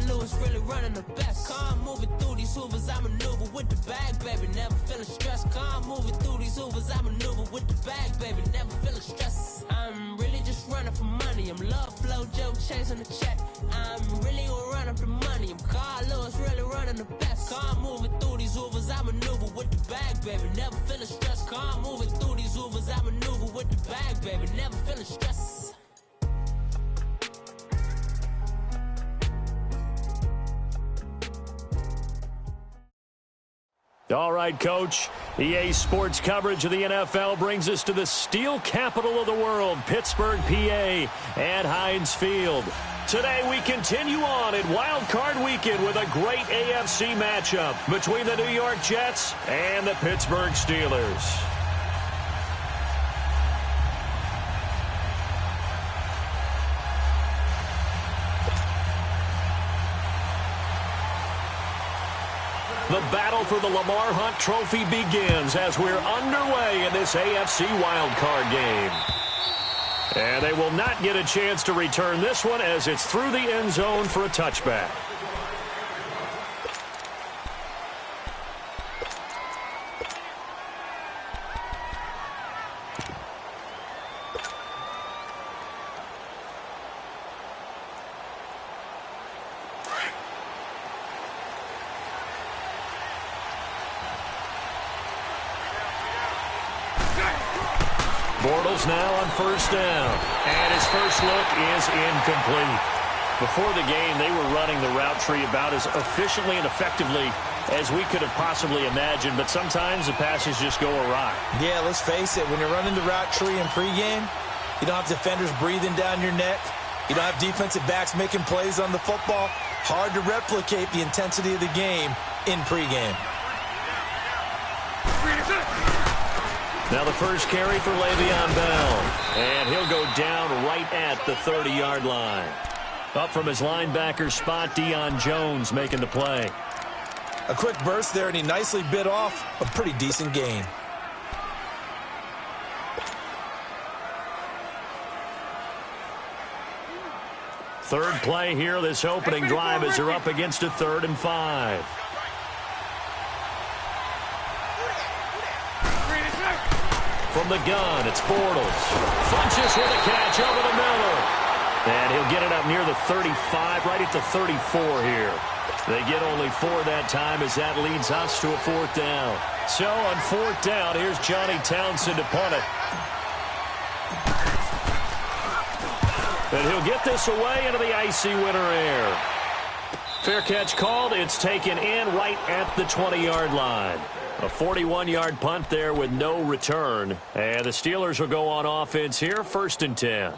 Lewis really running the best. Calm moving through these hoovers, I maneuver with the bag, baby. Never feeling stressed. Calm moving through these hoovers, I maneuver with the bag, baby. Never feeling stressed. I'm really just running for money. I'm love flow, Joe chasing the check. I'm really gonna run up the money. I'm Carl Lewis, really running the best. Calm moving through these hoovers, I maneuver with the bag, baby. Never feeling stressed. Calm moving through these hoovers, I maneuver with the bag, baby. Never feeling stressed. All right, Coach. EA Sports coverage of the NFL brings us to the steel capital of the world, Pittsburgh, PA, at Heinz Field. Today we continue on in Wild Card Weekend with a great AFC matchup between the New York Jets and the Pittsburgh Steelers. The battle for the Lamar Hunt Trophy begins as we're underway in this AFC wildcard game. And they will not get a chance to return this one as it's through the end zone for a touchback. Now on first down, and his first look is incomplete. Before the game, they were running the route tree about as efficiently and effectively as we could have possibly imagined, but sometimes the passes just go awry. Yeah, let's face it, when you're running the route tree in pregame, you don't have defenders breathing down your neck. You don't have defensive backs making plays on the football. Hard to replicate the intensity of the game in pregame. Now the first carry for Le'Veon Bell, and he'll go down right at the 30-yard line. Up from his linebacker spot, Deion Jones making the play. A quick burst there, and he nicely bit off a pretty decent gain. Third play here, this opening drive as they're up against a 3rd and 5. From the gun, it's Bortles. Funches with a catch over the middle. And he'll get it up near the 35, right at the 34 here. They get only 4 that time as that leads us to a 4th down. So on 4th down, here's Johnny Townsend to punt it. And he'll get this away into the icy winter air. Fair catch called. It's taken in right at the 20-yard line. A 41-yard punt there with no return. And the Steelers will go on offense here, 1st and 10.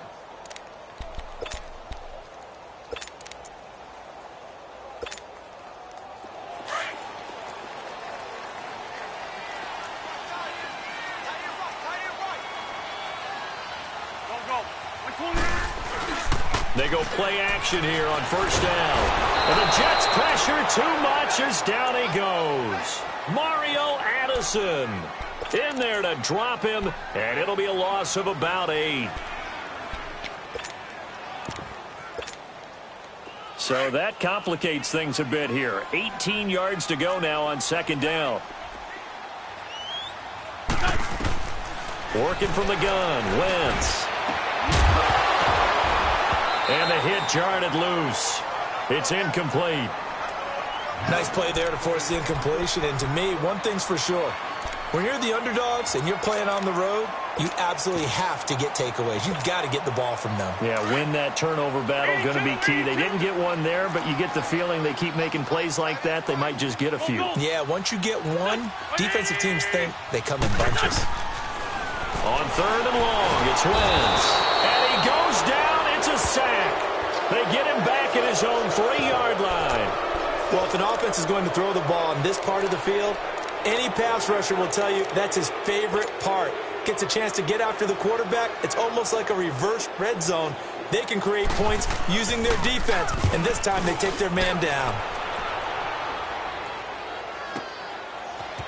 They go play action here on 1st down. And the Jets pressure too much as down he goes. Mario Addison in there to drop him, and it'll be a loss of about 8. So that complicates things a bit here. 18 yards to go now on 2nd down. Working from the gun, Wentz. And the hit jarred it loose. It's incomplete. Nice play there to force the incompletion. And to me, one thing's for sure. When you're the underdogs and you're playing on the road, you absolutely have to get takeaways. You've got to get the ball from them. Yeah, win that turnover battle, going to be key. They didn't get one there, but you get the feeling they keep making plays like that, they might just get a few. Yeah, once you get one, defensive teams think they come in bunches. On 3rd and long, it's Wentz. And he goes down. It's a sack. They get him back at his own 3-yard line. Well, if an offense is going to throw the ball in this part of the field, any pass rusher will tell you that's his favorite part. Gets a chance to get after the quarterback. It's almost like a reverse red zone. They can create points using their defense, and this time they take their man down.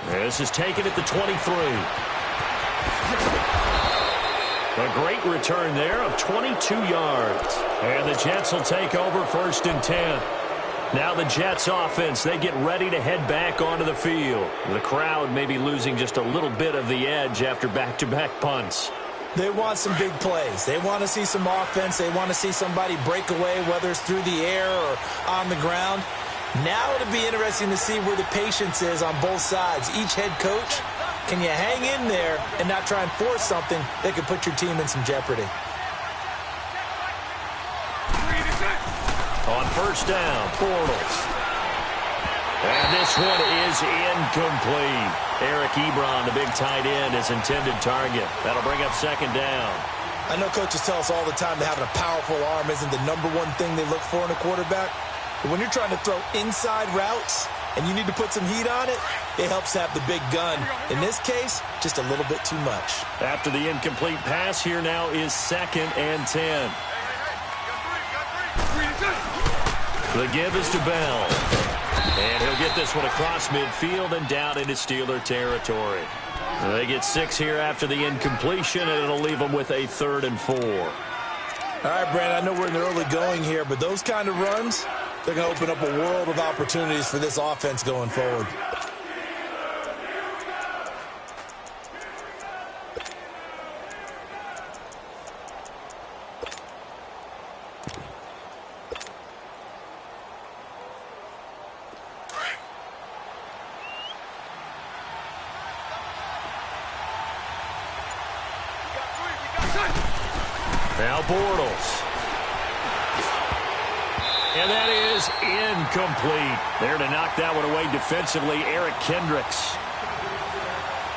This is taken at the 23. A great return there of 22 yards. And the Jets will take over 1st and 10. Now the Jets offense, they get ready to head back onto the field. The crowd may be losing just a little bit of the edge after back-to-back punts. They want some big plays. They want to see some offense. They want to see somebody break away, whether it's through the air or on the ground. Now it'll be interesting to see where the patience is on both sides. Each head coach, can you hang in there and not try and force something that could put your team in some jeopardy? On first down, Bortles. And this one is incomplete. Eric Ebron, the big tight end, is intended target. That'll bring up second down. I know coaches tell us all the time that having a powerful arm isn't the number one thing they look for in a quarterback. But when you're trying to throw inside routes and you need to put some heat on it, it helps have the big gun. In this case, just a little bit too much. After the incomplete pass, here now is 2nd and 10. The give is to Bell. And he'll get this one across midfield and down into Steeler territory. They get 6 here after the incompletion, and it'll leave them with a 3rd and 4. All right, Brandon, I know we're in the early going here, but those kind of runs, they're going to open up a world of opportunities for this offense going forward. Now Bortles. And that is incomplete. There to knock that one away defensively, Eric Kendricks.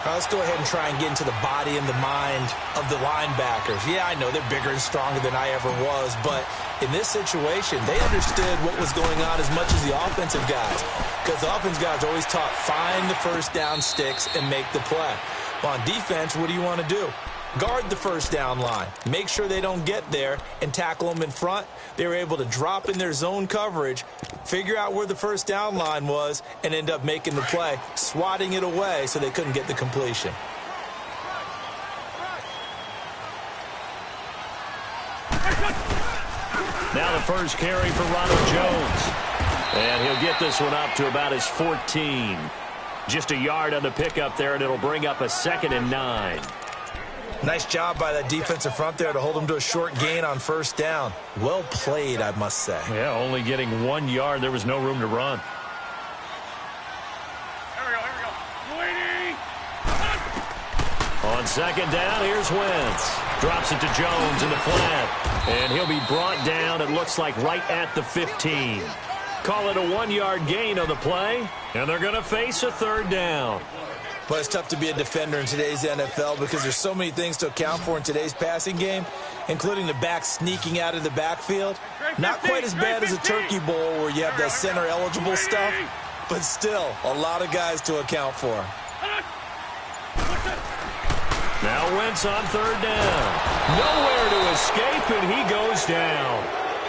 Let's go ahead and try and get into the body and the mind of the linebackers. Yeah, I know they're bigger and stronger than I ever was, but in this situation, they understood what was going on as much as the offensive guys, because the offensive guys are always taught, find the first down sticks and make the play. Well, on defense, what do you want to do? Guard the first down line. Make sure they don't get there and tackle them in front. They were able to drop in their zone coverage, figure out where the first down line was, and end up making the play, swatting it away so they couldn't get the completion. Now the first carry for Ronald Jones. And he'll get this one up to about his 14. Just a yard on the pickup there, and it'll bring up a 2nd and 9. Nice job by that defensive front there to hold them to a short gain on first down. Well played, I must say. Yeah, only getting 1 yard. There was no room to run. Here we go. Waiting. On second down, here's Wentz. Drops it to Jones in the flat. And he'll be brought down, it looks like, right at the 15. Call it a 1-yard gain on the play. And they're going to face a 3rd down. But it's tough to be a defender in today's NFL because there's so many things to account for in today's passing game, including the back sneaking out of the backfield. Not quite as bad as a turkey bowl where you have that center-eligible stuff, but still a lot of guys to account for. Now Wentz on 3rd down. Nowhere to escape, and he goes down.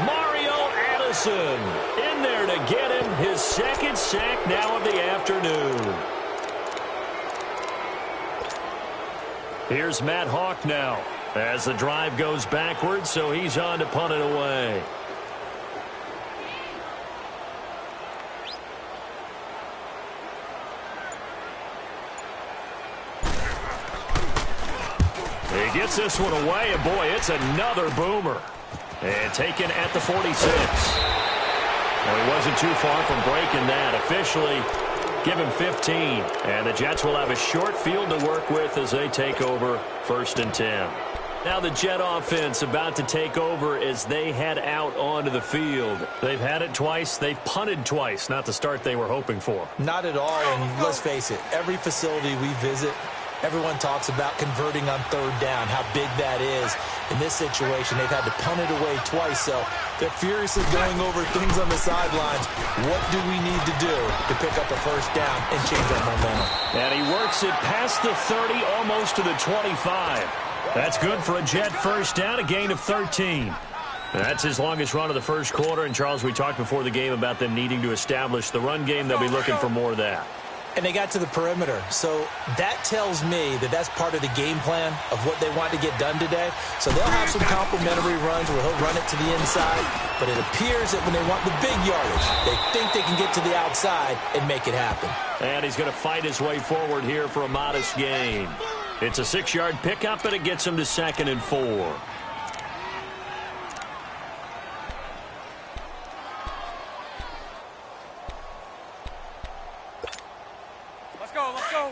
Mario Addison in there to get him his 2nd sack now of the afternoon. Here's Matt Hawk now as the drive goes backwards, so he's on to punt it away. He gets this one away, and boy, it's another boomer. And taken at the 46. Well, he wasn't too far from breaking that. Officially, give him 15. And the Jets will have a short field to work with as they take over 1st and 10. Now the Jet offense about to take over as they head out onto the field. They've had it twice. They've punted twice. Not the start they were hoping for. Not at all, and let's face it, every facility we visit, everyone talks about converting on 3rd down, how big that is. In this situation, they've had to punt it away twice, so they're furiously going over things on the sidelines. What do we need to do to pick up a 1st down and change our momentum? And he works it past the 30, almost to the 25. That's good for a Jet 1st down, a gain of 13. That's his longest run of the first quarter. And, Charles, we talked before the game about them needing to establish the run game. They'll be looking for more of that. and they got to the perimeter. So that tells me that that's part of the game plan of what they want to get done today. So they'll have some complimentary runs where he'll run it to the inside, but it appears that when they want the big yardage, they think they can get to the outside and make it happen. And he's going to fight his way forward here for a modest gain. It's a 6-yard pickup, and it gets him to 2nd and 4. Let's go, let's go.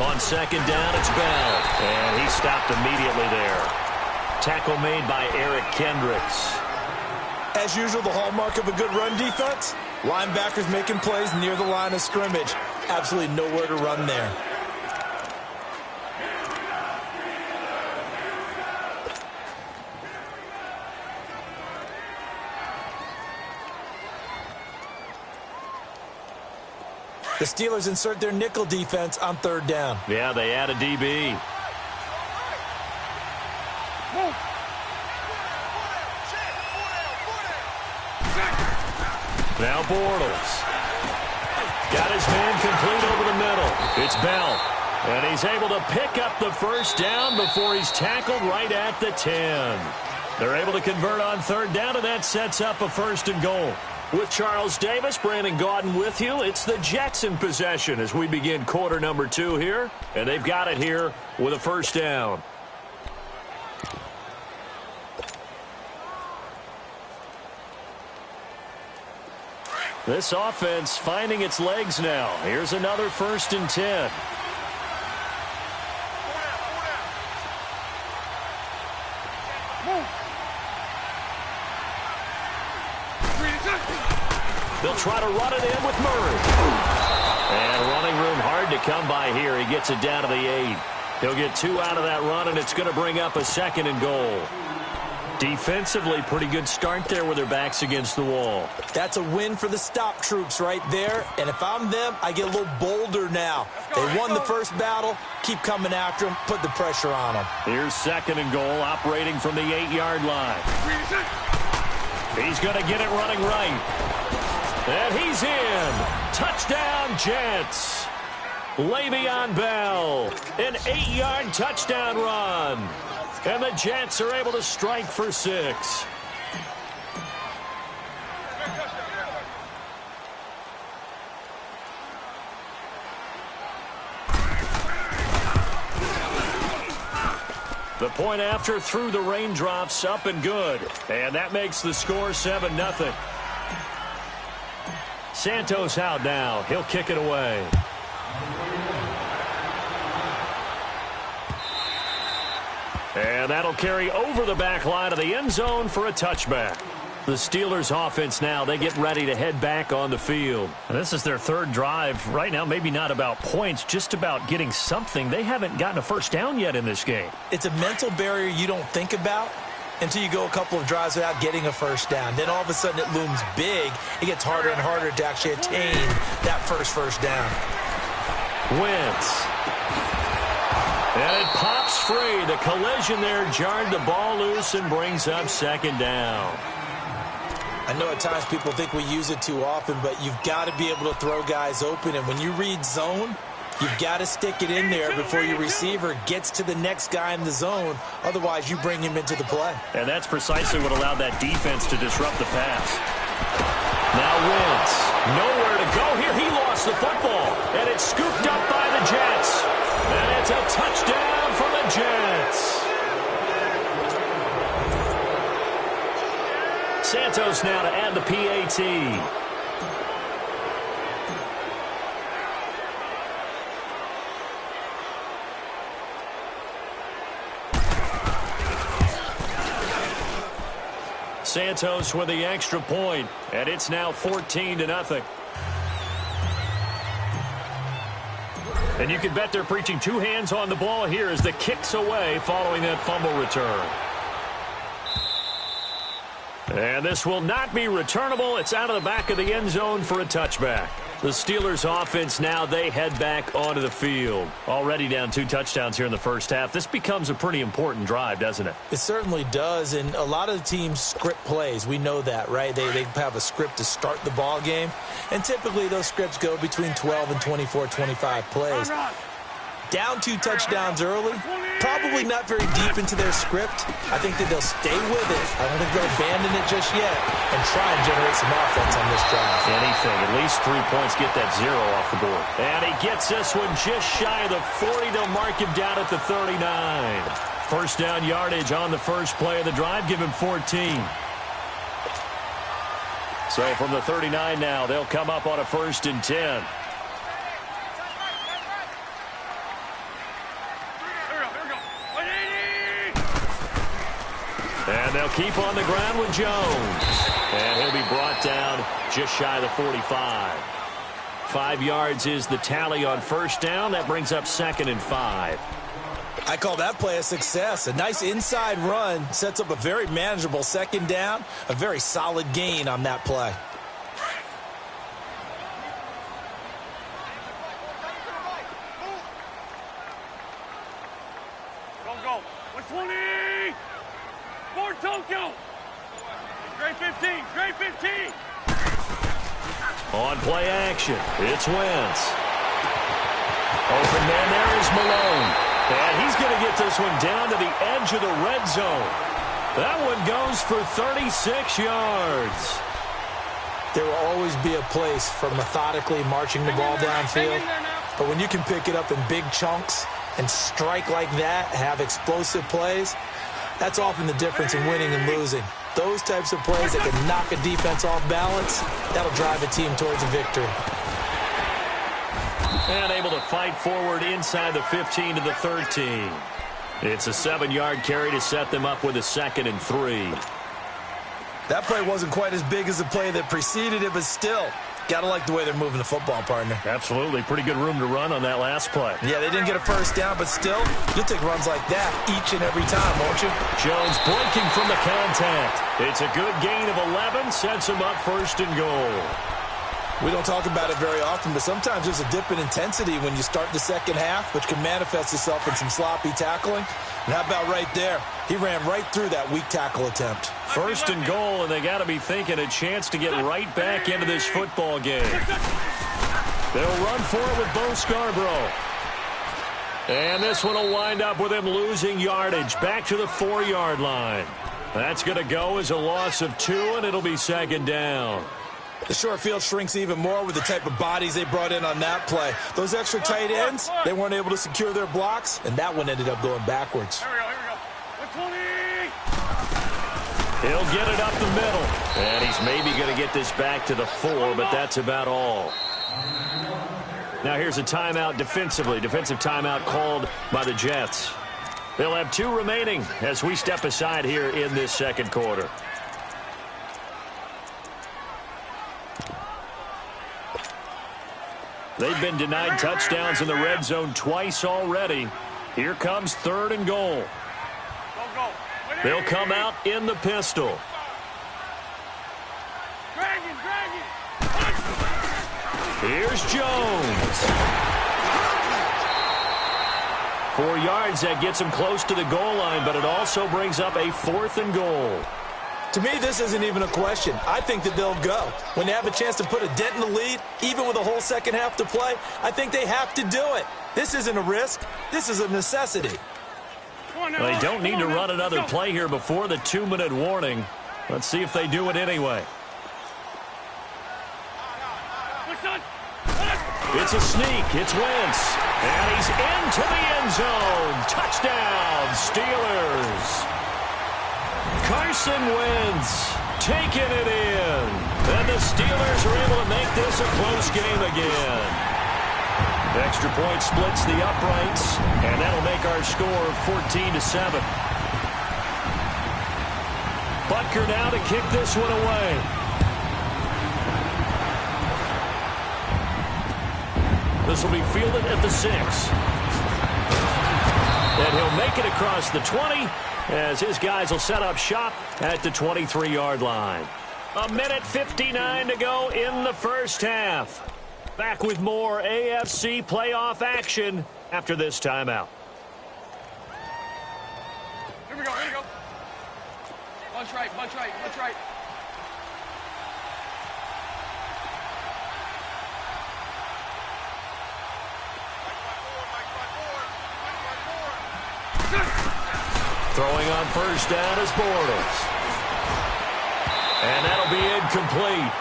On 2nd down, it's Bell. And he stopped immediately there. Tackle made by Eric Kendricks. As usual, the hallmark of a good run defense, linebackers making plays near the line of scrimmage. Absolutely nowhere to run there. The Steelers insert their nickel defense on 3rd down. Yeah, they add a DB. Now Bortles. Got his man complete over the middle. It's Bell. And he's able to pick up the 1st down before he's tackled right at the 10. They're able to convert on 3rd down, and that sets up a 1st and goal. With Charles Davis, Brandon Gaudin with you. It's the Jets in possession as we begin quarter number 2 here. And they've got it here with a 1st down. This offense finding its legs now. Here's another 1st and 10. They'll try to run it in with Murray. And running room hard to come by here. He gets it down to the 8. He'll get 2 out of that run, and it's going to bring up a 2nd and goal. Defensively, pretty good start there with their backs against the wall. That's a win for the stop troops right there. And if I'm them, I get a little bolder now. They won the first battle. Keep coming after them. Put the pressure on them. Here's 2nd and goal, operating from the 8-yard line. He's going to get it running right. And he's in. Touchdown, Jets. Le'Veon Bell. An 8-yard touchdown run. And the Jets are able to strike for 6. The point after through the raindrops, up and good. And that makes the score 7-0. Santos out now. He'll kick it away. And that'll carry over the back line of the end zone for a touchback. The Steelers offense now, they get ready to head back on the field. And this is their 3rd drive. Right now, maybe not about points, just about getting something. They haven't gotten a 1st down yet in this game. It's a mental barrier you don't think about until you go a couple of drives without getting a 1st down. Then all of a sudden it looms big. It gets harder and harder to actually attain that first down. Wentz. And it pops free. The collision there jarred the ball loose and brings up 2nd down. I know at times people think we use it too often, but you've got to be able to throw guys open. And when you read zone, you've got to stick it in there before your receiver gets to the next guy in the zone. Otherwise, you bring him into the play. And that's precisely what allowed that defense to disrupt the pass. Now Wentz. Nowhere to go here. He lost the football. And it's scooped up by the Jets. And it's a touchdown for the Jets. Santos now to add the PAT. Santos with the extra point, and it's now 14-0. And you can bet they're preaching 2 hands on the ball here as the kick's away following that fumble return. And this will not be returnable. It's out of the back of the end zone for a touchback. The Steelers offense now, they head back onto the field. Already down 2 touchdowns here in the first half. This becomes a pretty important drive, doesn't it? It certainly does, and a lot of the teams script plays. We know that, right? They have a script to start the ball game, and typically those scripts go between 12 and 24, 25 plays. Down 2 touchdowns early, probably not very deep into their script. I think that they'll stay with it. I don't think they'll abandon it just yet and try and generate some offense on this drive. Anything, at least 3 points, get that 0 off the board. And he gets this one just shy of the 40. They'll mark him down at the 39. First down yardage on the first play of the drive. Give him 14. So from the 39 now, they'll come up on a 1st and 10. And they'll keep on the ground with Jones. And he'll be brought down just shy of the 45. 5 yards is the tally on first down. That brings up 2nd and 5. I call that play a success. A nice inside run sets up a very manageable 2nd down. A very solid gain on that play. Go. 120. More Tokyo. Grade 15. Grade 15. On play action, it's Wentz. Open man there is Malone. And he's going to get this one down to the edge of the red zone. That one goes for 36 yards. There will always be a place for methodically marching the ball downfield. But when you can pick it up in big chunks and strike like that, have explosive plays, that's often the difference in winning and losing. Those types of plays that can knock a defense off balance, that'll drive a team towards a victory. And able to fight forward inside the 15 to the 13. It's a 7-yard carry to set them up with a 2nd and 3. That play wasn't quite as big as the play that preceded it, but still, gotta like the way they're moving the football, partner. Absolutely. Pretty good room to run on that last play. Yeah, they didn't get a first down, but still, you'll take runs like that each and every time, won't you? Jones breaking from the contact. It's a good gain of 11, sets him up 1st and goal. We don't talk about it very often, but sometimes there's a dip in intensity when you start the second half, which can manifest itself in some sloppy tackling. And how about right there? He ran right through that weak tackle attempt. 1st and goal, and they got to be thinking a chance to get right back into this football game. They'll run for it with Bo Scarborough. And this one will wind up with him losing yardage back to the 4-yard line. That's going to go as a loss of 2, and it'll be 2nd down. The short field shrinks even more with the type of bodies they brought in on that play. Those extra tight ends, they weren't able to secure their blocks, and that one ended up going backwards. Here we go. 120. He'll get it up the middle. And he's maybe going to get this back to the 4, but that's about all. Now here's a timeout defensively. Defensive timeout called by the Jets. They'll have 2 remaining as we step aside here in this 2nd quarter. They've been denied touchdowns in the red zone twice already. Here comes 3rd and goal. They'll come out in the pistol. Here's Jones. 4 yards, that gets him close to the goal line, but it also brings up a 4th and goal. To me, this isn't even a question. I think that they'll go. When they have a chance to put a dent in the lead, even with a whole second half to play, I think they have to do it. This isn't a risk. This is a necessity. They don't need to run another play here before the 2-minute warning. Let's see if they do it anyway. It's a sneak. It's Wentz. And he's into the end zone. Touchdown, Steelers. Carson Wentz taking it in. And the Steelers are able to make this a close game again. Extra point splits the uprights, and that'll make our score 14-7. Butker now to kick this one away. This will be fielded at the 6. And he'll make take it across the 20 as his guys will set up shop at the 23-yard line. 1:59 to go in the first half. Back with more AFC playoff action after this timeout. Here we go, here we go. Bunch right, bunch right, bunch right. Throwing on first down is Bortles. And that'll be incomplete.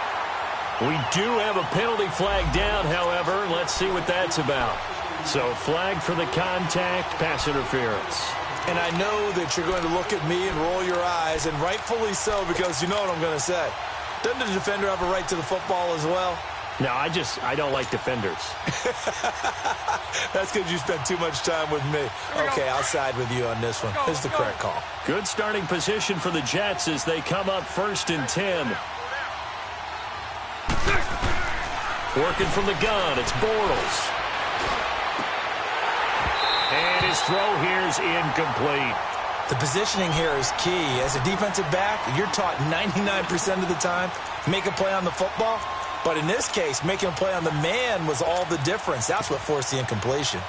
We do have a penalty flag down, however. Let's see what that's about. So flag for the contact, pass interference. And I know that you're going to look at me and roll your eyes, and rightfully so, because you know what I'm going to say. Doesn't the defender have a right to the football as well? No, I don't like defenders. That's because you spent too much time with me. Okay, I'll side with you on this one. This is the correct call. Good starting position for the Jets as they come up 1st and 10. Working from the gun, it's Bortles. And his throw here is incomplete. The positioning here is key. As a defensive back, you're taught 99% of the time, make a play on the football. But in this case, making a play on the man was all the difference. That's what forced the incompletion.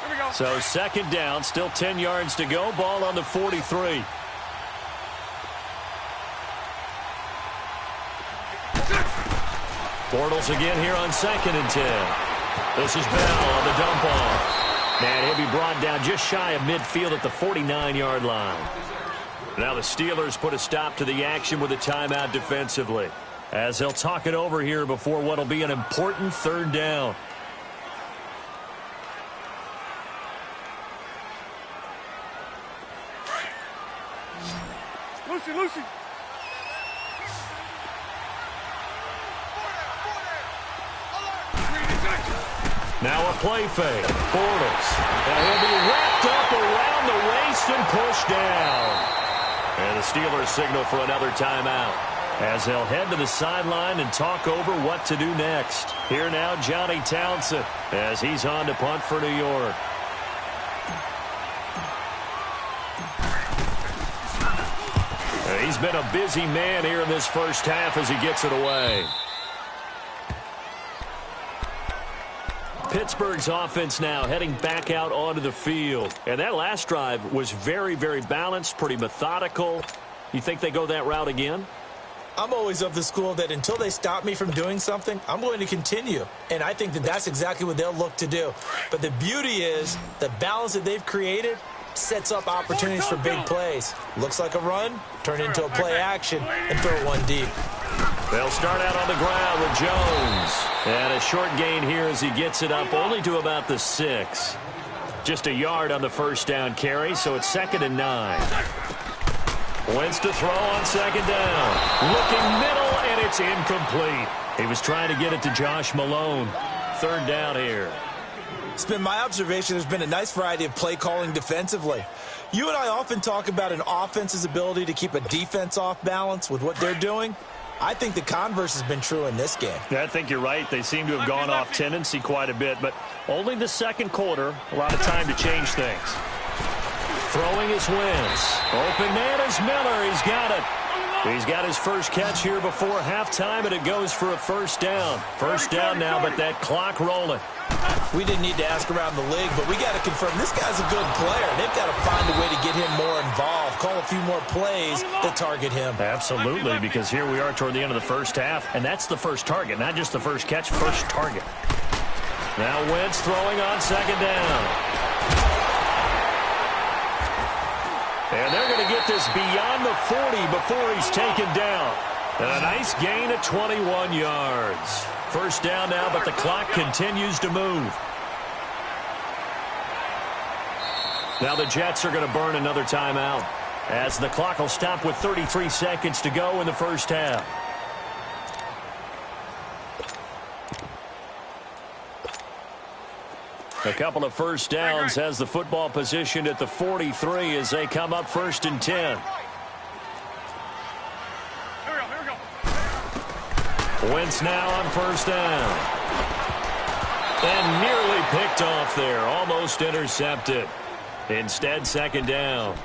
Here we go. So 2nd down, still 10 yards to go. Ball on the 43. Bortles again here on 2nd and 10. This is Bell on the dump off. And he'll be brought down just shy of midfield at the 49-yard line. Now the Steelers put a stop to the action with a timeout defensively, as they'll talk it over here before what will be an important 3rd down. Lucy. Now a play fake. Bortles. And he'll be wrapped up around the waist and pushed down. And the Steelers signal for another timeout as they'll head to the sideline and talk over what to do next. Here now, Johnny Townsend as he's on to punt for New York. And he's been a busy man here in this first half as he gets it away. Pittsburgh's offense now heading back out onto the field. And that last drive was very, very balanced, pretty methodical. You think they go that route again? I'm always of the school that until they stop me from doing something, I'm going to continue. And I think that that's exactly what they'll look to do. But the beauty is the balance that they've created sets up opportunities for big plays. Looks like a run, turn into a play action, and throw it one deep. They'll start out on the ground with Jones. And a short gain here as he gets it up only to about the 6. Just a yard on the first down carry, so it's 2nd and 9. Wentz to throw on 2nd down. Looking middle, and it's incomplete. He was trying to get it to Josh Malone. 3rd down here. It's been my observation there's been a nice variety of play calling defensively. You and I often talk about an offense's ability to keep a defense off balance with what they're doing. I think the converse has been true in this game. Yeah, I think you're right. They seem to have gone off tendency quite a bit, but only the 2nd quarter, a lot of time to change things. Throwing is Wentz. Open man is Miller. He's got it. He's got his first catch here before halftime, and it goes for a 1st down. 1st down now, but that clock rolling. We didn't need to ask around the league, but we got to confirm this guy's a good player. They've got to find a way to get him more involved, call a few more plays that target him. Absolutely, because here we are toward the end of the first half, and that's the first target, not just the first catch, first target. Now Wentz throwing on 2nd down. And they're going to get this beyond the 40 before he's taken down. And a nice gain of 21 yards. 1st down now, but the clock continues to move. Now the Jets are going to burn another timeout as the clock will stop with 33 seconds to go in the first half. A couple of 1st downs has the football positioned at the 43 as they come up 1st and 10. Wentz now on first down. And nearly picked off there. Almost intercepted. Instead, second down.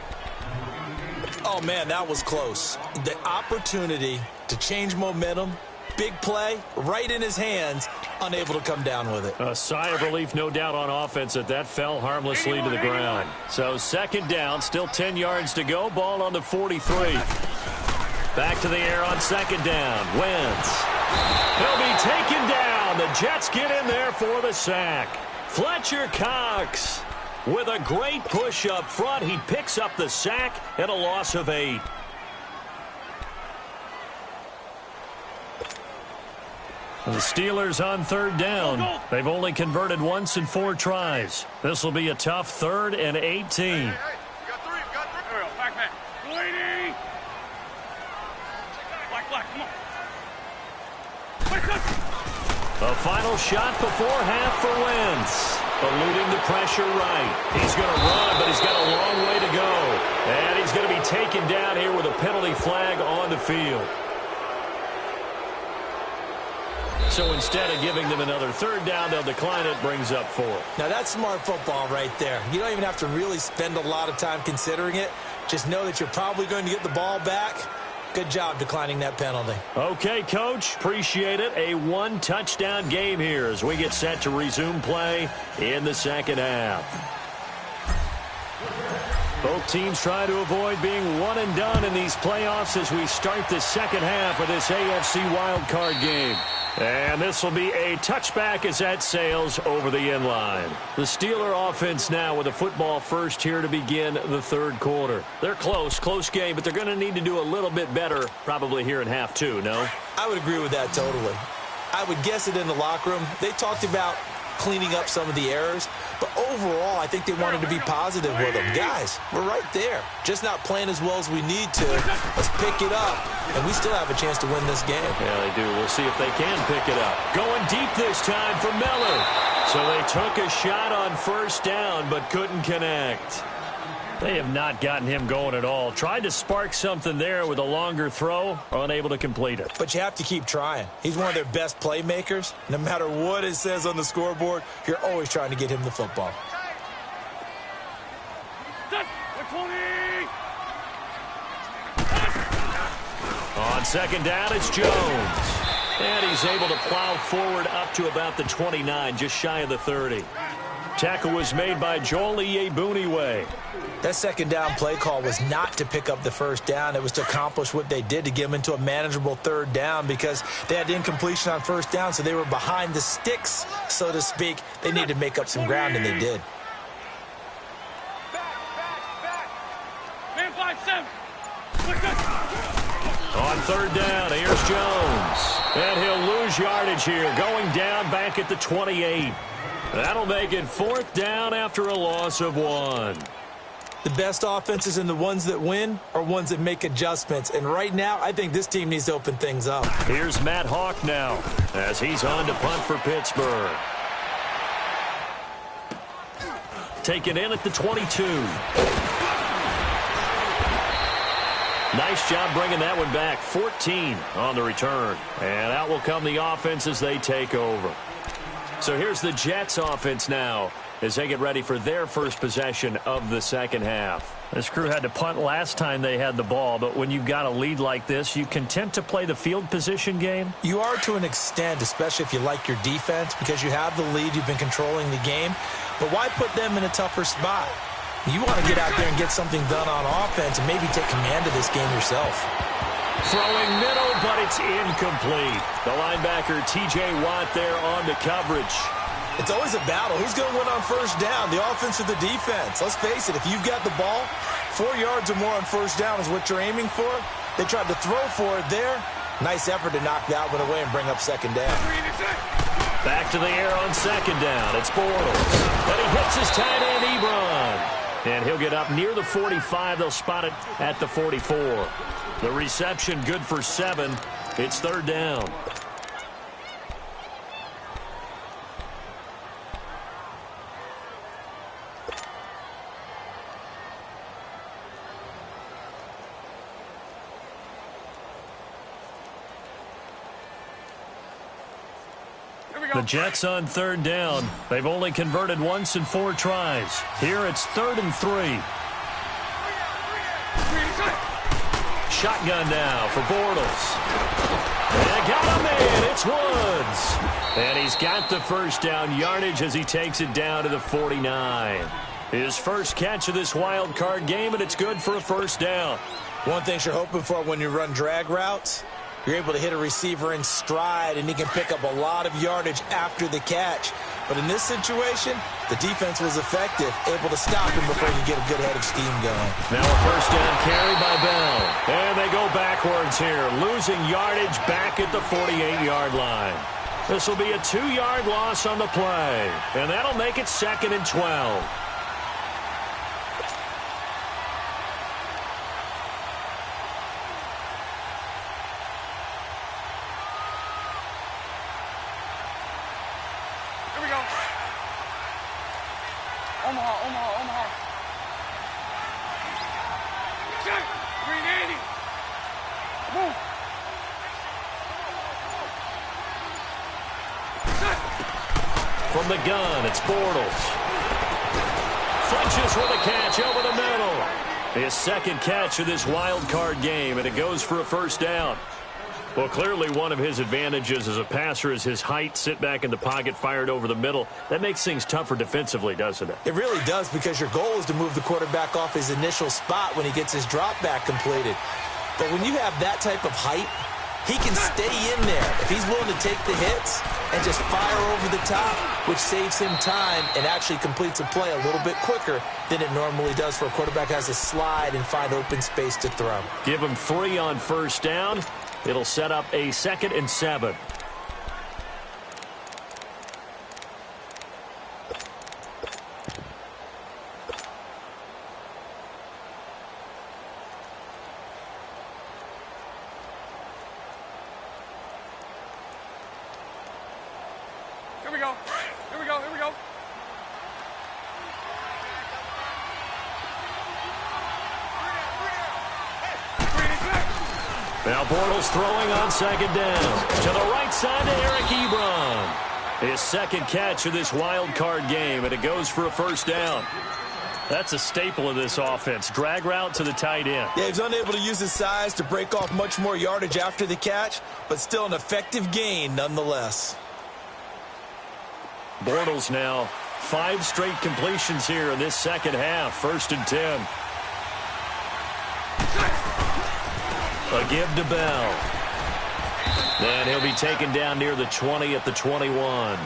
Oh, man, that was close. The opportunity to change momentum, big play, right in his hands, unable to come down with it. A sigh of relief, no doubt, on offense that fell harmlessly to the ground. So second down, still 10 yards to go. Ball on the 43. Back to the air on second down. Wentz. He'll be taken down. The Jets get in there for the sack. Fletcher Cox with a great push up front. He picks up the sack and a loss of 8. The Steelers on third down. They've only converted once in 4 tries. This will be a tough 3rd and 18. Hey, you got 3, you got 3. Back man. 280. Black, come on. A final shot before half for Wentz. Eluding the pressure right. He's going to run, but he's got a long way to go. And he's going to be taken down here with a penalty flag on the field. So instead of giving them another third down, they'll decline it, brings up 4. Now, that's smart football right there. You don't even have to really spend a lot of time considering it. Just know that you're probably going to get the ball back. Good job declining that penalty. Okay, Coach. Appreciate it. A 1-touchdown game here as we get set to resume play in the second half. Both teams try to avoid being one and done in these playoffs as we start the second half of this AFC wildcard game. And this will be a touchback as that sails over the end line. The Steeler offense now with a football first here to begin the third quarter. They're close game, but they're going to need to do a little bit better probably here in half 2, no? I would agree with that totally. I would guess it in the locker room. They talked about cleaning up some of the errors, but overall I think they wanted to be positive with them. Guys, we're right there. Just not playing as well as we need to. Let's pick it up, and we still have a chance to win this game. Yeah, they do. We'll see if they can pick it up. Going deep this time for Miller. So they took a shot on first down, but couldn't connect. They have not gotten him going at all. Tried to spark something there with a longer throw, unable to complete it. But you have to keep trying. He's one of their best playmakers. No matter what it says on the scoreboard, you're always trying to get him the football. On second down, it's Jones. And he's able to plow forward up to about the 29, just shy of the 30. Tackle was made by Joel Iyiegbuniwe. That second down play call was not to pick up the first down. It was to accomplish what they did, to get them into a manageable third down, because they had incompletion on first down, so they were behind the sticks, so to speak. They needed to make up some ground, and they did. Man 5-7. On third down, here's Jones. And he'll lose yardage here, going down back at the 28. That'll make it 4th down after a loss of 1. The best offenses and the ones that win are ones that make adjustments. And right now, I think this team needs to open things up. Here's Matt Hawk now as he's on to punt for Pittsburgh. Taken in at the 22. Nice job bringing that one back. 14 on the return. And out will come the offense as they take over. So here's the Jets offense now as they get ready for their first possession of the second half. This crew had to punt last time they had the ball, but when you've got a lead like this, you content to play the field position game? You are to an extent, especially if you like your defense, because you have the lead, you've been controlling the game. But why put them in a tougher spot? You want to get out there and get something done on offense and maybe take command of this game yourself. Throwing middle, but it's incomplete. The linebacker, T.J. Watt, there on the coverage. It's always a battle. Who's going to win on first down, the offense or the defense? Let's face it, if you've got the ball, 4 yards or more on first down is what you're aiming for. They tried to throw for it there. Nice effort to knock that one away and bring up second down. Back to the air on second down. It's Bortles. And he hits his tight end, Ebron. And he'll get up near the 45. They'll spot it at the 44. The reception good for 7. It's third down. The Jets on third down. They've only converted once in 4 tries. Here it's 3rd and 3. Shotgun now for Bortles. And got him in. It's Woods. And he's got the first down yardage as he takes it down to the 49. His first catch of this wild card game, and it's good for a first down. One thing you're hoping for when you run drag routes, you're able to hit a receiver in stride, and he can pick up a lot of yardage after the catch. But in this situation, the defense was effective, able to stop him before he get a good head of steam going. Now a first down carry by Bell. And they go backwards here, losing yardage back at the 48-yard line. This will be a 2-yard loss on the play, and that'll make it 2nd and 12. Omaha. Check. 380. Move. Check. From the gun, it's Bortles. Fletches with a catch over the middle. His second catch of this wild card game, and it goes for a first down. Well, clearly one of his advantages as a passer is his height, sit back in the pocket, fired over the middle. That makes things tougher defensively, doesn't it? It really does, because your goal is to move the quarterback off his initial spot when he gets his drop back completed. But when you have that type of height, he can stay in there if he's willing to take the hits and just fire over the top, which saves him time and actually completes a play a little bit quicker than it normally does for a quarterback who has to slide and find open space to throw. Give him 3 on first down. It'll set up a 2nd and 7. Here we go. Now Bortles throwing on second down. To the right side to Eric Ebron. His second catch of this wild card game, and it goes for a first down. That's a staple of this offense. Drag route to the tight end. Yeah, he's unable to use his size to break off much more yardage after the catch, but still an effective gain nonetheless. Bortles now 5 straight completions here in this second half. 1st and 10. A give to Bell. And he'll be taken down near the 20 at the 21.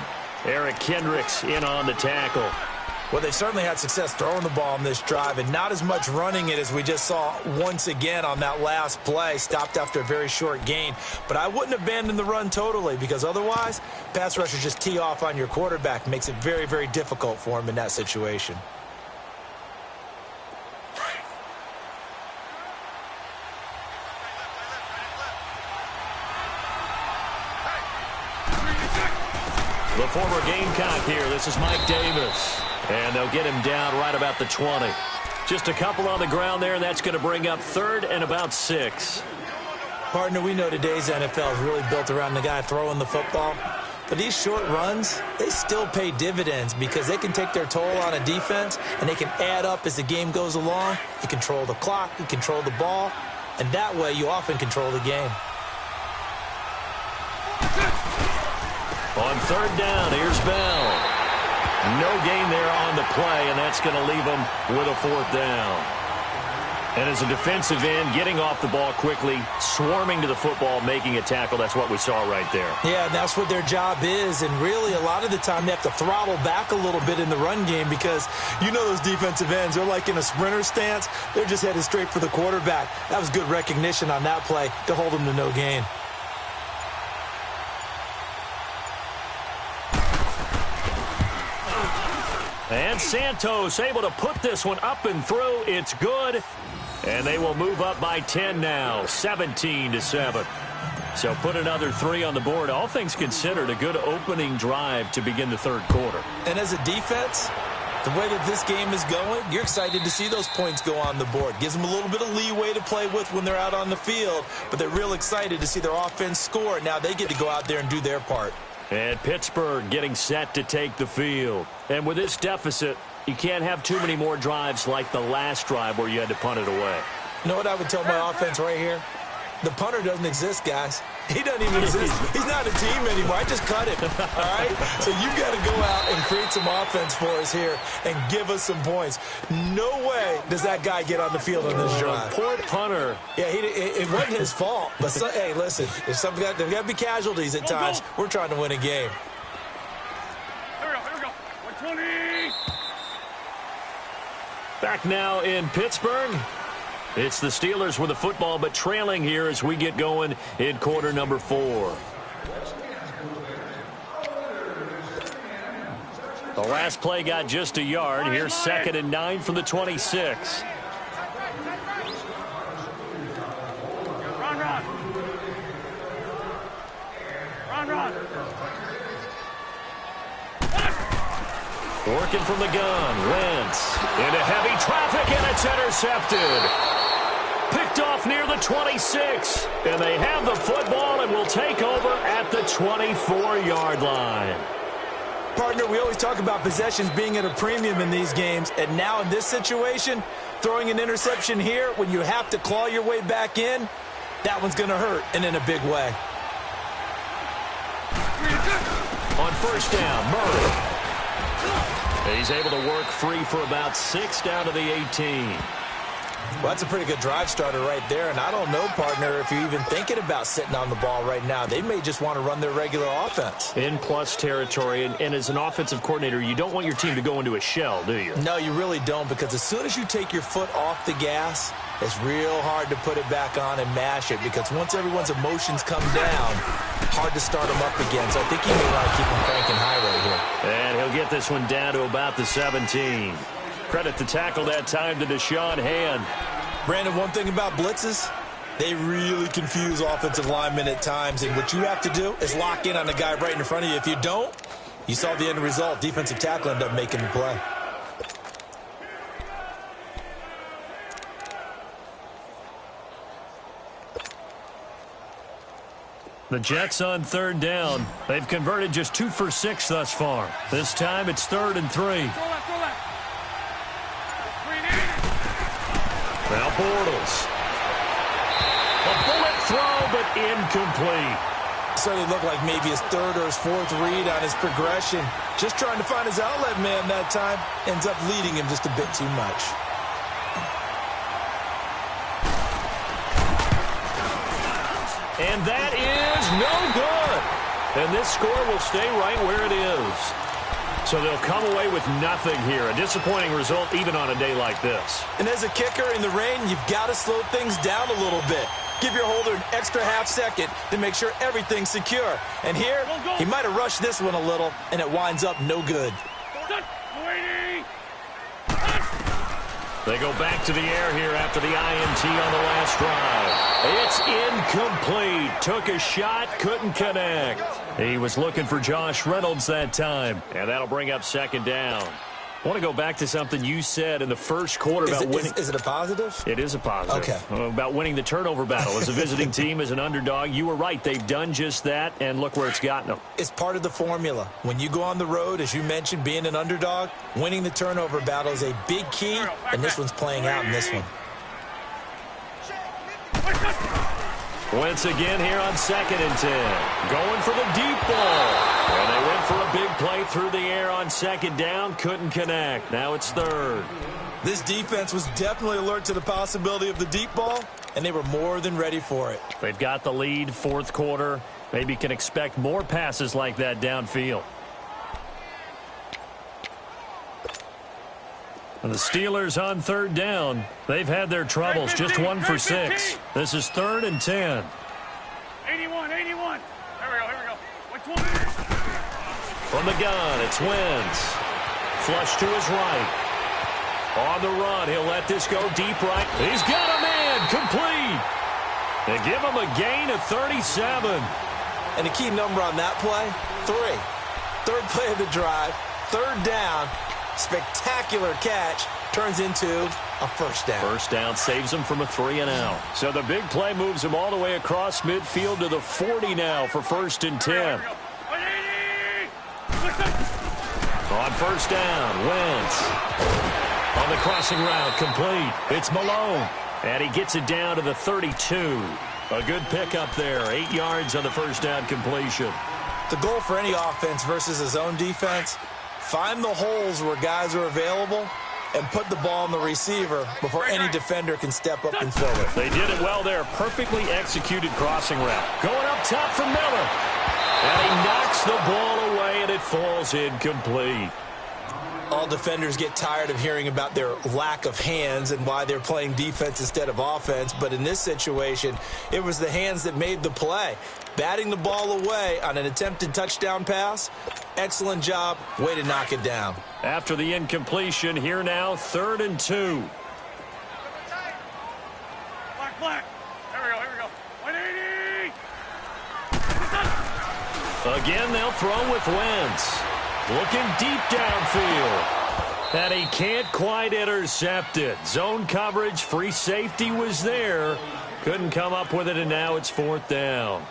Eric Kendricks in on the tackle. Well, they certainly had success throwing the ball on this drive, and not as much running it as we just saw once again on that last play. Stopped after a very short gain. But I wouldn't abandon the run totally, because otherwise, pass rushers just tee off on your quarterback. Makes it very, very difficult for him in that situation. The former Gamecock here. This is Mike Davis. And they'll get him down right about the 20. Just a couple on the ground there, and that's going to bring up 3rd and about 6. Partner, we know today's NFL is really built around the guy throwing the football. But these short runs, they still pay dividends because they can take their toll on a defense, and they can add up as the game goes along. You control the clock, you control the ball, and that way you often control the game. On 3rd down, here's Bell. No gain there on the play, and that's going to leave him with a 4th down. And as a defensive end, getting off the ball quickly, swarming to the football, making a tackle, that's what we saw right there. Yeah, and that's what their job is, and really a lot of the time they have to throttle back a little bit in the run game because you know those defensive ends, they're like in a sprinter stance. They're just headed straight for the quarterback. That was good recognition on that play to hold them to no gain. And Santos able to put this one up and through. It's good. And they will move up by 10 now, 17-7. So put another 3 on the board. All things considered, a good opening drive to begin the 3rd quarter. And as a defense, the way that this game is going, you're excited to see those points go on the board. Gives them a little bit of leeway to play with when they're out on the field, but they're real excited to see their offense score. Now they get to go out there and do their part. And Pittsburgh getting set to take the field. And with this deficit, you can't have too many more drives like the last drive where you had to punt it away. You know what I would tell my offense right here? The punter doesn't exist, guys. He doesn't even exist. He's not a team anymore. I just cut him, all right? So you got to go out and create some offense for us here and give us some points. No way does that guy get on the field on this drive. Poor punter. Yeah, it wasn't his fault. But, hey, listen, there's got to be casualties at times. We're trying to win a game. Here we go. 120. Back now in Pittsburgh. It's the Steelers with the football, but trailing here as we get going in quarter number 4. The last play got just a yard. Here's 2nd and 9 from the 26. Run. Working from the gun. Wentz into heavy traffic, and it's intercepted. Picked off near the 26. And they have the football and will take over at the 24-yard line. Partner, we always talk about possessions being at a premium in these games. And now in this situation, throwing an interception here when you have to claw your way back in, that one's going to hurt, and in a big way. On first down, Murray. He's able to work free for about 6 down to the 18. Well, that's a pretty good drive starter right there, and I don't know, partner, if you're even thinking about sitting on the ball right now. They may just want to run their regular offense. In plus territory, and as an offensive coordinator, you don't want your team to go into a shell, do you? No, you really don't, because as soon as you take your foot off the gas, it's real hard to put it back on and mash it, because once everyone's emotions come down, hard to start them up again. So I think he may want to keep them cranking high right here. And he'll get this one down to about the 17. Credit the tackle that time to Deshaun Hand. Brandon, one thing about blitzes, they really confuse offensive linemen at times, and what you have to do is lock in on the guy right in front of you. If you don't, you saw the end result. Defensive tackle ended up making the play. The Jets on 3rd down. They've converted just 2 for 6 thus far. This time it's 3rd and 3. Now Bortles. A bullet throw, but incomplete. Certainly looked like maybe his 3rd or his 4th read on his progression. Just trying to find his outlet man that time. Ends up leading him just a bit too much. And that is no good. And this score will stay right where it is. So they'll come away with nothing here. A disappointing result even on a day like this. And as a kicker in the rain, you've got to slow things down a little bit. Give your holder an extra half second to make sure everything's secure. And here, he might have rushed this one a little, and it winds up no good. They go back to the air here after the INT on the last drive. It's incomplete. Took a shot, couldn't connect. He was looking for Josh Reynolds that time. And that'll bring up 2nd down. I want to go back to something you said in the first quarter about winning. Is it a positive? It is a positive. Okay. About winning the turnover battle. As a visiting team, as an underdog, you were right. They've done just that, and look where it's gotten them. It's part of the formula. When you go on the road, as you mentioned, being an underdog, winning the turnover battle is a big key, and this one's playing out in this one. Once again here on 2nd and 10. Going for the deep ball. And they went for a big play through the air on 2nd down. Couldn't connect. Now it's 3rd. This defense was definitely alert to the possibility of the deep ball, and they were more than ready for it. They've got the lead, 4th quarter. Maybe can expect more passes like that downfield. And the Steelers on 3rd down. They've had their troubles. Just 1 for 6. This is 3rd and 10. 81. Here we go. 120. From the gun, it's Wentz. Flush to his right. On the run, he'll let this go deep right. He's got a man, complete. They give him a gain of 37. And the key number on that play, 3. 3rd play of the drive, 3rd down. Spectacular catch turns into a first down. First down saves him from a 3-and-out. So the big play moves him all the way across midfield to the 40 now for 1st and 10. On first down, Wentz. On the crossing route, complete. It's Malone. And he gets it down to the 32. A good pickup there. 8 yards on the first down completion. The goal for any offense versus a zone defense, find the holes where guys are available and put the ball on the receiver before any defender can step up and fill it. They did it well there. Perfectly executed crossing route. Going up top for Miller. And he knocks the ball away, and it falls incomplete. All defenders get tired of hearing about their lack of hands and why they're playing defense instead of offense. But in this situation, it was the hands that made the play. Batting the ball away on an attempted touchdown pass, excellent job. Way to knock it down. After the incompletion, here now, 3rd and 2. Black. Here we go. 180. Again, they'll throw with Wentz. Looking deep downfield. And he can't quite intercept it. Zone coverage, free safety was there. Couldn't come up with it, and now it's 4th down.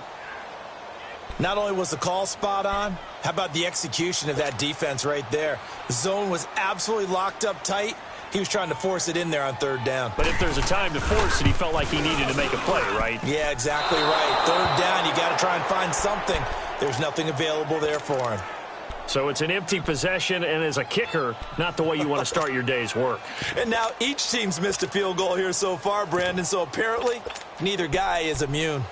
Not only was the call spot on, how about the execution of that defense right there? The zone was absolutely locked up tight. He was trying to force it in there on 3rd down. But if there's a time to force it, he felt like he needed to make a play, right? Yeah, exactly right. 3rd down, you got to try and find something. There's nothing available there for him. So it's an empty possession, and as a kicker, not the way you want to start your day's work. And now each team's missed a field goal here so far, Brandon, so apparently neither guy is immune.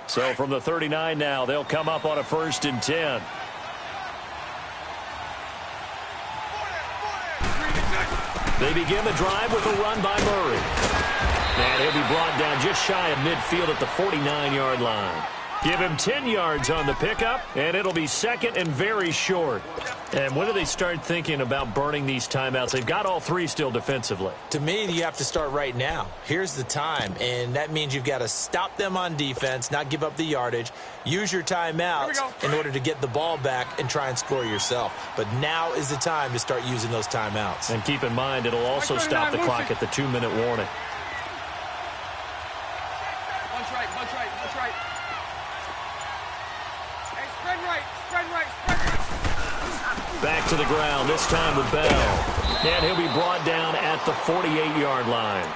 So from the 39 now, they'll come up on a 1st and 10. They begin the drive with a run by Murray. And he'll be brought down just shy of midfield at the 49-yard line. Give him 10 yards on the pickup, and it'll be 2nd and very short. And when do they start thinking about burning these timeouts? They've got all 3 still defensively. To me, you have to start right now. Here's the time, and that means you've got to stop them on defense, not give up the yardage, use your timeouts in order to get the ball back and try and score yourself. But now is the time to start using those timeouts. And keep in mind, it'll also stop the clock at the 2-minute warning. Bunch right. Hey, spread right. Back to the ground, this time with Bell. And he'll be brought down at the 48-yard line.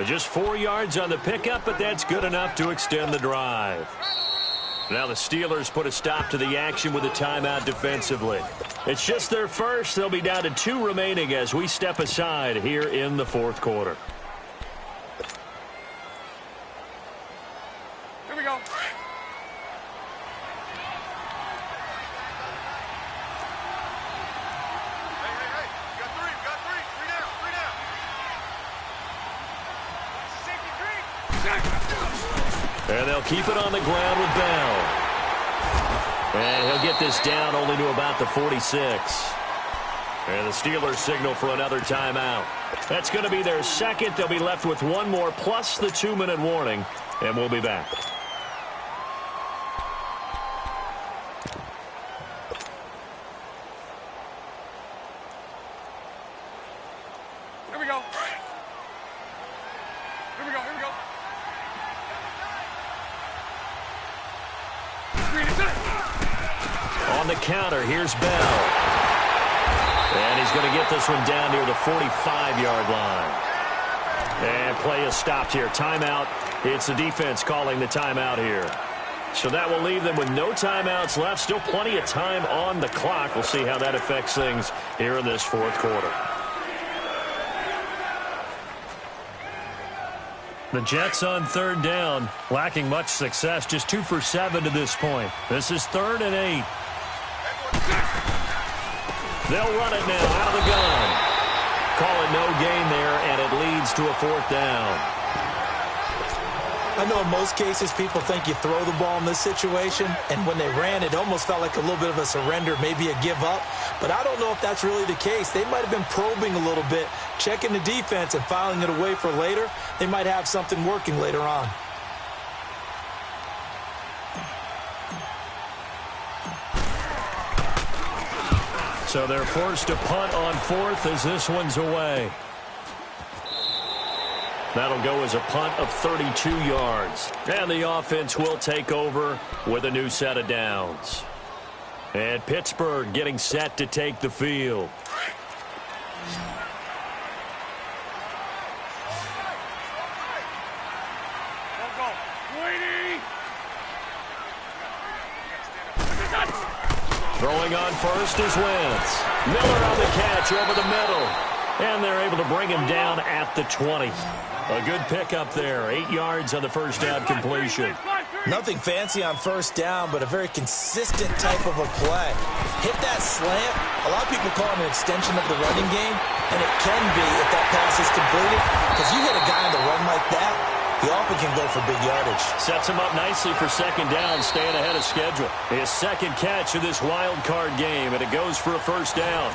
Just 4 yards on the pickup, but that's good enough to extend the drive. Now the Steelers put a stop to the action with a timeout defensively. It's just their first. They'll be down to 2 remaining as we step aside here in the 4th quarter. Here we go. And they'll keep it on the ground with Bell. And he'll get this down only to about the 46. And the Steelers signal for another timeout. That's going to be their 2nd. They'll be left with 1 more plus the 2-minute warning. And we'll be back. Here we go. On the counter, here's Bell. And he's going to get this one down near the 45-yard line. And play is stopped here. Timeout. It's the defense calling the timeout here. So that will leave them with no timeouts left. Still plenty of time on the clock. We'll see how that affects things here in this 4th quarter. The Jets on 3rd down, lacking much success, just 2 for 7 to this point. This is 3rd and 8. They'll run it now out of the gun. Call it no gain there, and it leads to a 4th down. I know in most cases people think you throw the ball in this situation, and when they ran, it almost felt like a little bit of a surrender, maybe a give up. But I don't know if that's really the case. They might have been probing a little bit, checking the defense and filing it away for later. They might have something working later on. So they're forced to punt on 4th as this one's away. That'll go as a punt of 32 yards. And the offense will take over with a new set of downs. And Pittsburgh getting set to take the field. Throwing on first is Wentz. Miller on the catch over the middle. And they're able to bring him down at the 20. A good pickup there. 8 yards on the first down completion. Nothing fancy on first down, but a very consistent type of a play. Hit that slant. A lot of people call it an extension of the running game, and it can be if that pass is completed, because you hit a guy on the run like that, he often can go for big yardage. Sets him up nicely for second down, staying ahead of schedule. His second catch of this wild card game, and it goes for a first down.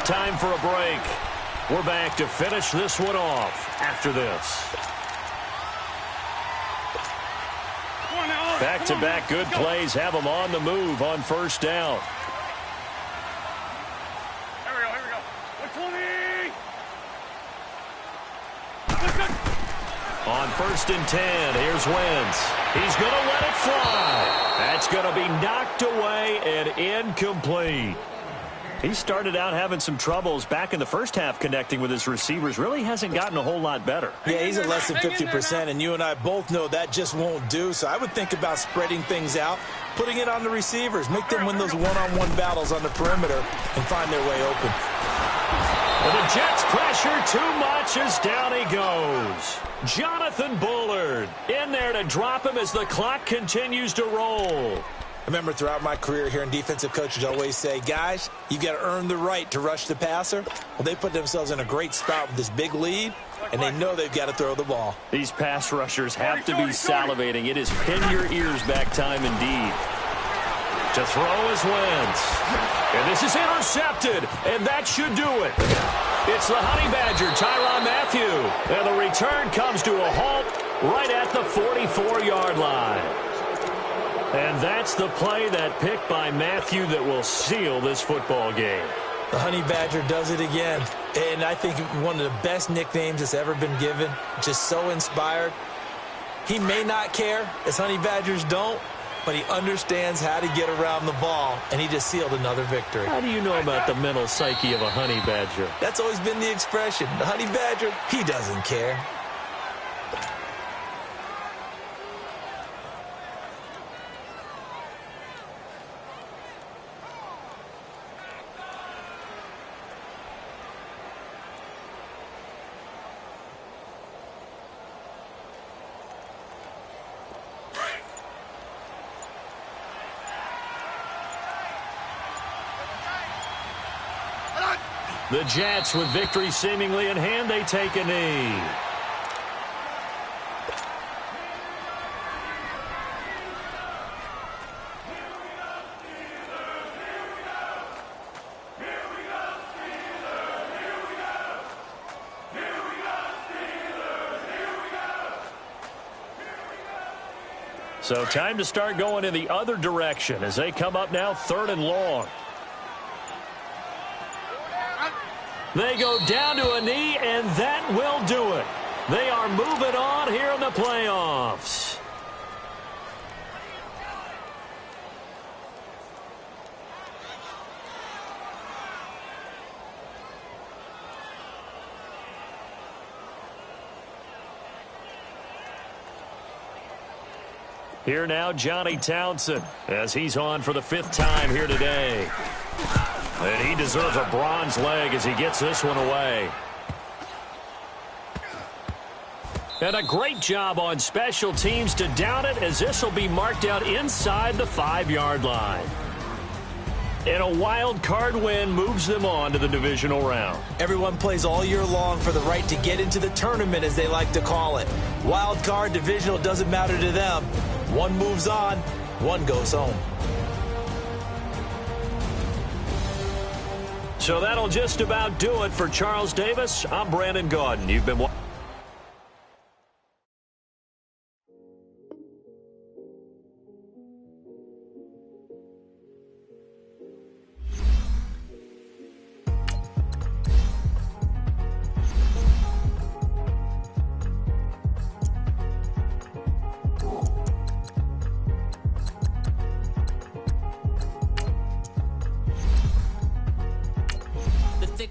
Time for a break. We're back to finish this one off after this. Back-to-back good plays have them on the move on first down. Here we go. 120. On 1st and 10, here's Wentz. He's going to let it fly. That's going to be knocked away and incomplete. He started out having some troubles back in the first half connecting with his receivers. Really hasn't gotten a whole lot better. Yeah, he's at less than 50%, and you and I both know that just won't do. So I would think about spreading things out, putting it on the receivers, make them win those one-on-one battles on the perimeter and find their way open. But the Jets pressure too much as down he goes. Jonathan Bullard in there to drop him as the clock continues to roll. I remember throughout my career hearing defensive coaches always say, guys, you got to earn the right to rush the passer. Well, they put themselves in a great spot with this big lead, and they know they've got to throw the ball. These pass rushers have to be salivating. It is pin your ears back time indeed. To throw is Wentz. And this is intercepted, and that should do it. It's the Honey Badger, Tyrann Mathieu. And the return comes to a halt right at the 44-yard line. And that's the play, that pick by Mathieu, that will seal this football game. The Honey Badger does it again. And I think one of the best nicknames that's ever been given. Just so inspired. He may not care, as Honey Badgers don't, but he understands how to get around the ball, and he just sealed another victory. How do you know about the mental psyche of a Honey Badger? That's always been the expression. The Honey Badger, he doesn't care. The Jets, with victory seemingly in hand, they take a knee. So time to start going in the other direction as they come up now 3rd and long. They go down to a knee, and that will do it. They are moving on here in the playoffs. Here now, Johnny Townsend, as he's on for the 5th time here today. And he deserves a bronze leg as he gets this one away. And a great job on special teams to down it, as this will be marked out inside the 5-yard line. And a wild card win moves them on to the divisional round. Everyone plays all year long for the right to get into the tournament, as they like to call it. Wild card, divisional, doesn't matter to them. One moves on, one goes home. So that'll just about do it for Charles Davis. I'm Brandon Gaudin. You've been watching.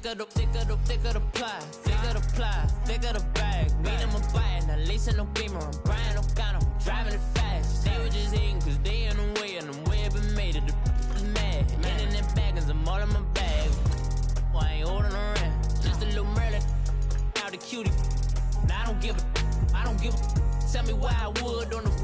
thicker the ply, thicker the ply, thicker the bag. Mean I'm a buy, now lacing no beamer, I'm Brian O'Connor, I'm driving it fast. They were just hating cause they in the way, and the way I've been made it, the is mad. Man in that bag, cause I'm all in my bag. Well, I ain't holding around, just a little Merlin, out the cutie. Now I don't give a, tell me why I would on the